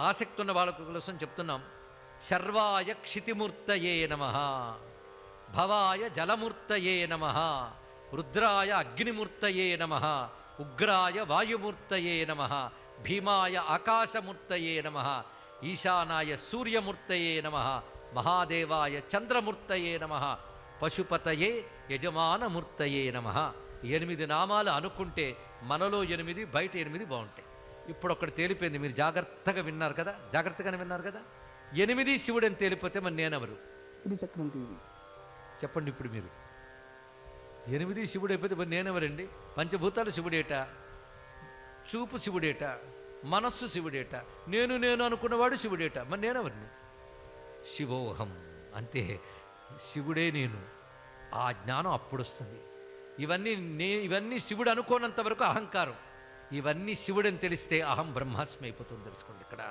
ఆసక్తి ఉన్న వాళ్ళ కోసం చెప్తున్నాం. శర్వాయ క్షితిమూర్తయే నమః, భవాయ జలమూర్తయే నమః, రుద్రాయ అగ్నిమూర్తయే నమః, ఉగ్రాయ వాయుమూర్తయే నమః, భీమాయ ఆకాశమూర్తయే నమః, ఈశానాయ సూర్యమూర్తయే నమః, మహాదేవాయ చంద్రమూర్తయే నమః, పశుపతయే యజమానమూర్తయే నమః. 8 నామాలు అనుకుంటే మనలో 8 బయట 8 బాగుంటాయి. ఇప్పుడు ఒకటి తేలిపోయింది, మీరు జాగ్రత్తగా విన్నారు కదా, జాగ్రత్తగానే విన్నారు కదా. 8 శివుడని తేలిపోతే మరి నేనెవరు శ్రీచక్రం టీవీ చెప్పండి. ఇప్పుడు మీరు 8 శివుడు అయిపోతే మరి నేనెవరండి? పంచభూతాలు శివుడేట, చూపు శివుడేట, మనస్సు శివుడేట, నేను నేను అనుకున్నవాడు శివుడేట, మరి నేనెవరిని? శివోహం అంతే, శివుడే నేను. ఆ జ్ఞానం అప్పుడు వస్తుంది. ఇవన్నీ శివుడు అనుకోనంత వరకు అహంకారం. ఇవన్నీ శివుడని తెలిస్తే అహం బ్రహ్మాస్మి అయిపోతుంది. తెలుసుకోండి ఇక్కడ.